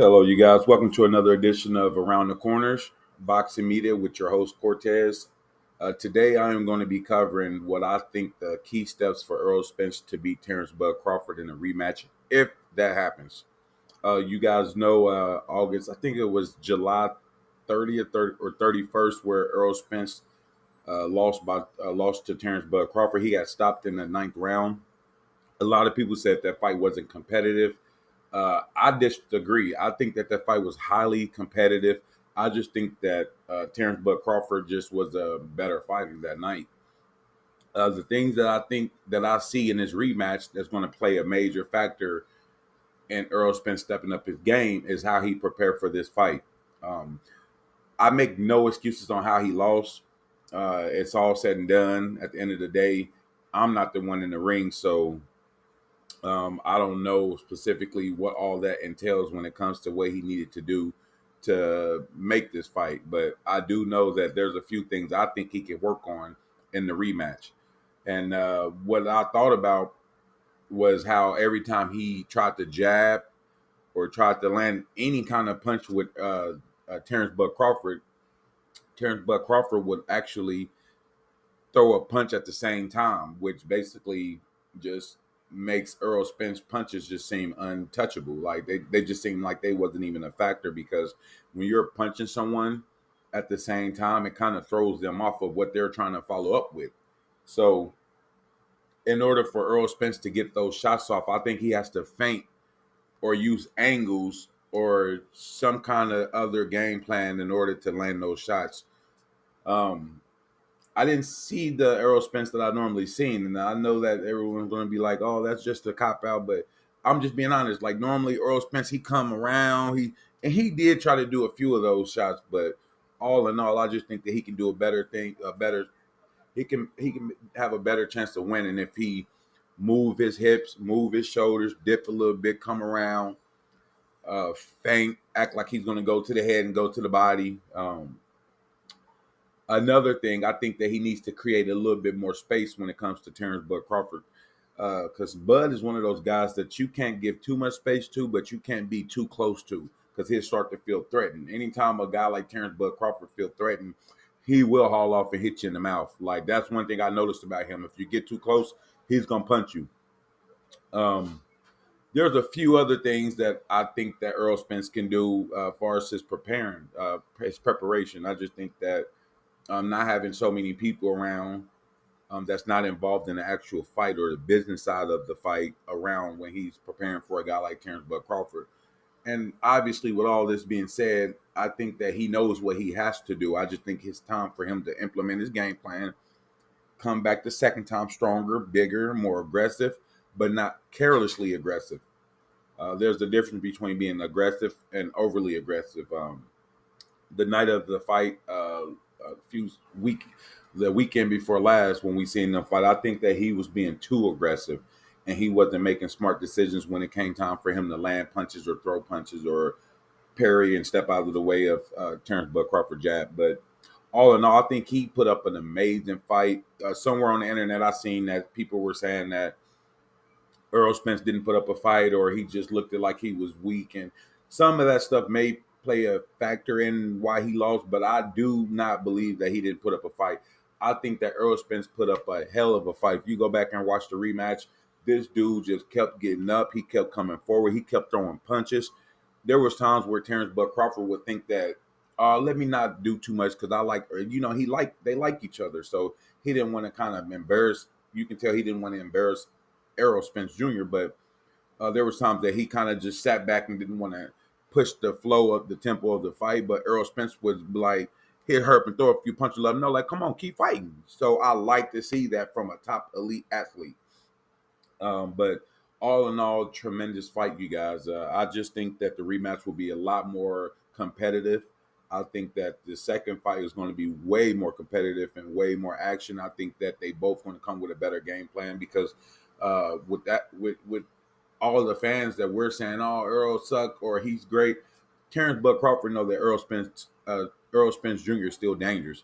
Hello, you guys. Welcome to another edition of Around the Corners, Boxing Media with your host, Cortez. Today, I am going to be covering what I think the key steps for Errol Spence to beat Terrence Bud Crawford in a rematch, if that happens. You guys know August, I think it was July 30th or 31st, where Errol Spence lost to Terrence Bud Crawford. He got stopped in the ninth round. A lot of people said that fight wasn't competitive. I disagree. I think that fight was highly competitive. I just think that Terrence Bud Crawford just was a better fighter that night. The things that I think that I see in this rematch that's going to play a major factor in Errol Spence stepping up his game is how he prepared for this fight. Um, I make no excuses on how he lost. It's all said and done. At the end of the day, I'm not the one in the ring, so I don't know specifically what all that entails when it comes to what he needed to do to make this fight, but I do know that there's a few things I think he can work on in the rematch. And what I thought about was how every time he tried to jab or tried to land any kind of punch with Terrence Bud Crawford would actually throw a punch at the same time, which basically just makes Errol Spence punches just seem untouchable. Like they just seem like they wasn't even a factor because when you're punching someone at the same time, it kind of throws them off of what they're trying to follow up with. So in order for Errol Spence to get those shots off, I think he has to feint or use angles or some kind of other game plan in order to land those shots. Um, I didn't see the Errol Spence that I normally seen, and I know that everyone's going to be like, "Oh, that's just a cop out," but I'm just being honest. Like normally, Errol Spence he come around, he did try to do a few of those shots, but all in all, I just think that he can do a better thing, a better he can have a better chance to win, and if he move his hips, move his shoulders, dip a little bit, come around, uh, feint, act like he's going to go to the head and go to the body. Another thing, I think that he needs to create a little bit more space when it comes to Terrence Bud Crawford. Because Bud is one of those guys that you can't give too much space to, but you can't be too close to because he'll start to feel threatened. Anytime a guy like Terrence Bud Crawford feel threatened, he will haul off and hit you in the mouth. Like that's one thing I noticed about him. If you get too close, he's gonna punch you. Um, there's a few other things that I think that Earl Spence can do as far as his preparation. I just think that not having so many people around that's not involved in the actual fight or the business side of the fight around when he's preparing for a guy like Terrence Bud Crawford. And obviously, with all this being said, I think that he knows what he has to do. I just think it's time for him to implement his game plan, come back the second time stronger, bigger, more aggressive, but not carelessly aggressive. There's a difference between being aggressive and overly aggressive. The night of the fight, a few week the weekend before last when we seen them fight, I think that he was being too aggressive and he wasn't making smart decisions when it came time for him to land punches or throw punches or parry and step out of the way of Terrence Bud Crawford jab. But all in all, I think he put up an amazing fight. Somewhere on the internet, I seen that people were saying that Earl Spence didn't put up a fight or he just looked like he was weak. And some of that stuff may play a factor in why he lost, but I do not believe that he didn't put up a fight. I think that Earl Spence put up a hell of a fight. If you go back and watch the rematch, this dude just kept getting up. He kept coming forward. He kept throwing punches. There was times where Terrence Bud Crawford would think that, let me not do too much because I like, they like each other. So he didn't want to kind of embarrass. You can tell he didn't want to embarrass Errol Spence Jr., but there was times that he kind of just sat back and didn't want to push the flow of the tempo of the fight. But Errol Spence was like, hit her up and throw a few punches, let him know, like, come on, keep fighting. So I like to see that from a top elite athlete. But all in all, tremendous fight, you guys. I just think that the rematch will be a lot more competitive. I think that the second fight is going to be way more competitive and way more action. I think that they both going to come with a better game plan because with all of the fans that we're saying, "Oh, Earl suck" or "He's great," Terrence Bud Crawford know that Earl Spence Jr. is still dangerous.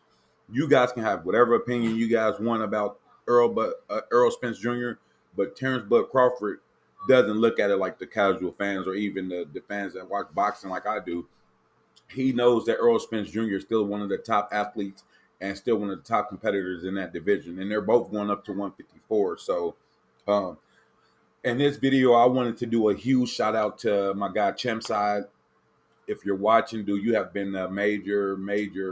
You guys can have whatever opinion you guys want about Earl Spence Jr., but Terrence Bud Crawford doesn't look at it like the casual fans or even the fans that watch boxing like I do. He knows that Errol Spence Jr. is still one of the top athletes and still one of the top competitors in that division. And they're both going up to 154. So um, in this video, I wanted to do a huge shout out to my guy Chemside. If you're watching, dude, you have been a major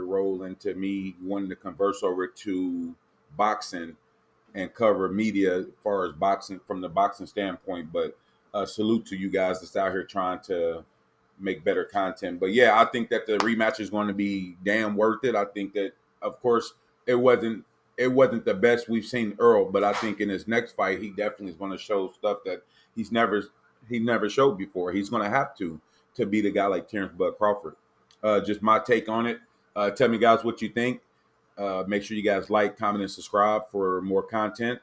role into me wanting to converse over to boxing and cover media as far as boxing from the boxing standpoint. But salute to you guys that's out here trying to make better content. But yeah, I think that the rematch is going to be damn worth it. I think that, of course, it wasn't the best we've seen Earl, but I think in his next fight, he definitely is going to show stuff that he never showed before. He's going to have to beat a guy like Terrence Bud Crawford. Just my take on it. Tell me, guys, what you think. Make sure you guys like, comment, and subscribe for more content.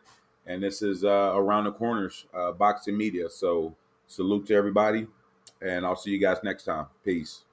And this is Around the Corners, Boxing Media. So salute to everybody, and I'll see you guys next time. Peace.